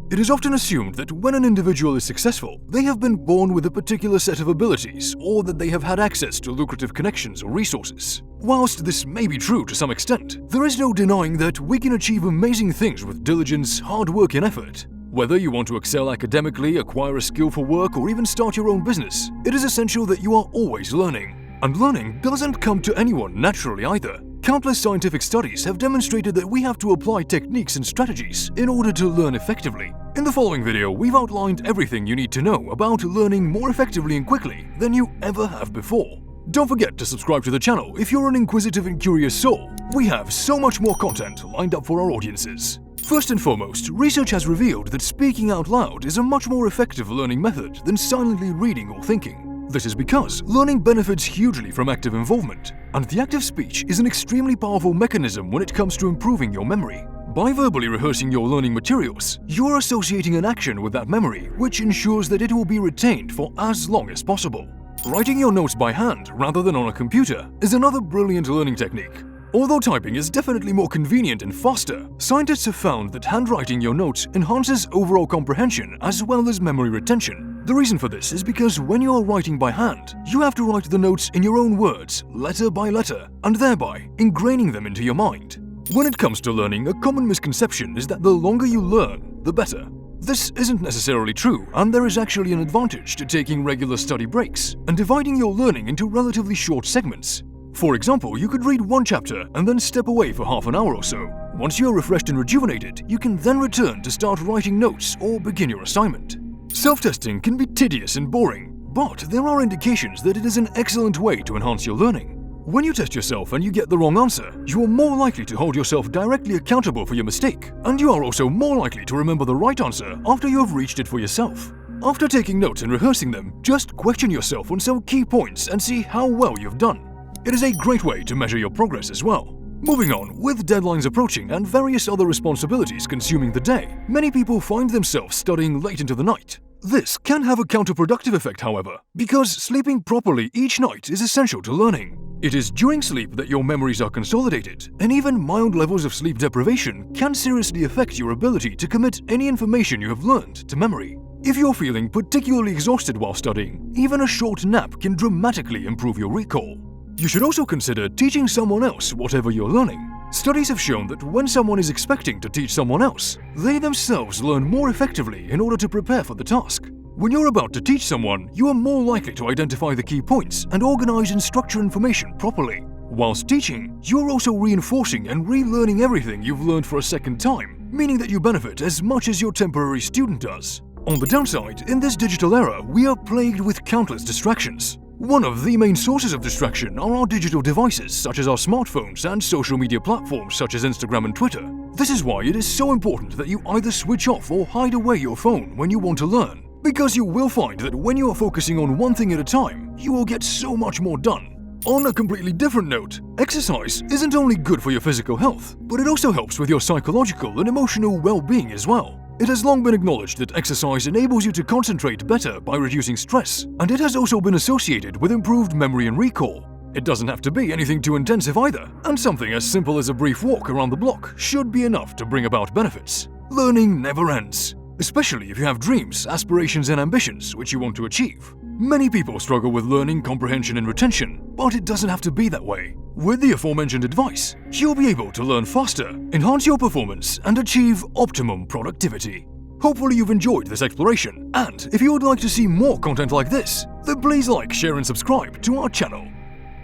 It is often assumed that when an individual is successful, they have been born with a particular set of abilities or that they have had access to lucrative connections or resources. Whilst this may be true to some extent, there is no denying that we can achieve amazing things with diligence, hard work and effort. Whether you want to excel academically, acquire a skill for work, or even start your own business, it is essential that you are always learning. And learning doesn't come to anyone naturally either. Countless scientific studies have demonstrated that we have to apply techniques and strategies in order to learn effectively. In the following video, we've outlined everything you need to know about learning more effectively and quickly than you ever have before. Don't forget to subscribe to the channel if you're an inquisitive and curious soul. We have so much more content lined up for our audiences. First and foremost, research has revealed that speaking out loud is a much more effective learning method than silently reading or thinking. This is because learning benefits hugely from active involvement, and the act of speech is an extremely powerful mechanism when it comes to improving your memory. By verbally rehearsing your learning materials, you are associating an action with that memory, which ensures that it will be retained for as long as possible. Writing your notes by hand rather than on a computer is another brilliant learning technique. Although typing is definitely more convenient and faster, scientists have found that handwriting your notes enhances overall comprehension as well as memory retention. The reason for this is because when you are writing by hand, you have to write the notes in your own words, letter by letter, and thereby ingraining them into your mind. When it comes to learning, a common misconception is that the longer you learn, the better. This isn't necessarily true, and there is actually an advantage to taking regular study breaks and dividing your learning into relatively short segments. For example, you could read one chapter and then step away for half an hour or so. Once you are refreshed and rejuvenated, you can then return to start writing notes or begin your assignment. Self-testing can be tedious and boring, but there are indications that it is an excellent way to enhance your learning. When you test yourself and you get the wrong answer, you are more likely to hold yourself directly accountable for your mistake, and you are also more likely to remember the right answer after you have reached it for yourself. After taking notes and rehearsing them, just question yourself on some key points and see how well you've done. It is a great way to measure your progress as well. Moving on, with deadlines approaching and various other responsibilities consuming the day, many people find themselves studying late into the night. This can have a counterproductive effect, however, because sleeping properly each night is essential to learning. It is during sleep that your memories are consolidated, and even mild levels of sleep deprivation can seriously affect your ability to commit any information you have learned to memory. If you're feeling particularly exhausted while studying, even a short nap can dramatically improve your recall. You should also consider teaching someone else whatever you're learning. Studies have shown that when someone is expecting to teach someone else, they themselves learn more effectively in order to prepare for the task. When you're about to teach someone, you are more likely to identify the key points and organize and structure information properly. Whilst teaching, you're also reinforcing and relearning everything you've learned for a second time, meaning that you benefit as much as your temporary student does. On the downside, in this digital era, we are plagued with countless distractions. One of the main sources of distraction are our digital devices such as our smartphones and social media platforms such as Instagram and Twitter. This is why it is so important that you either switch off or hide away your phone when you want to learn, because you will find that when you are focusing on one thing at a time, you will get so much more done. On a completely different note, exercise isn't only good for your physical health, but it also helps with your psychological and emotional well-being as well. It has long been acknowledged that exercise enables you to concentrate better by reducing stress, and it has also been associated with improved memory and recall. It doesn't have to be anything too intensive either, and something as simple as a brief walk around the block should be enough to bring about benefits. Learning never ends, especially if you have dreams, aspirations, and ambitions which you want to achieve. Many people struggle with learning, comprehension, and retention, but it doesn't have to be that way. With the aforementioned advice, you'll be able to learn faster, enhance your performance, and achieve optimum productivity. Hopefully you've enjoyed this exploration, and if you would like to see more content like this, then please like, share, and subscribe to our channel.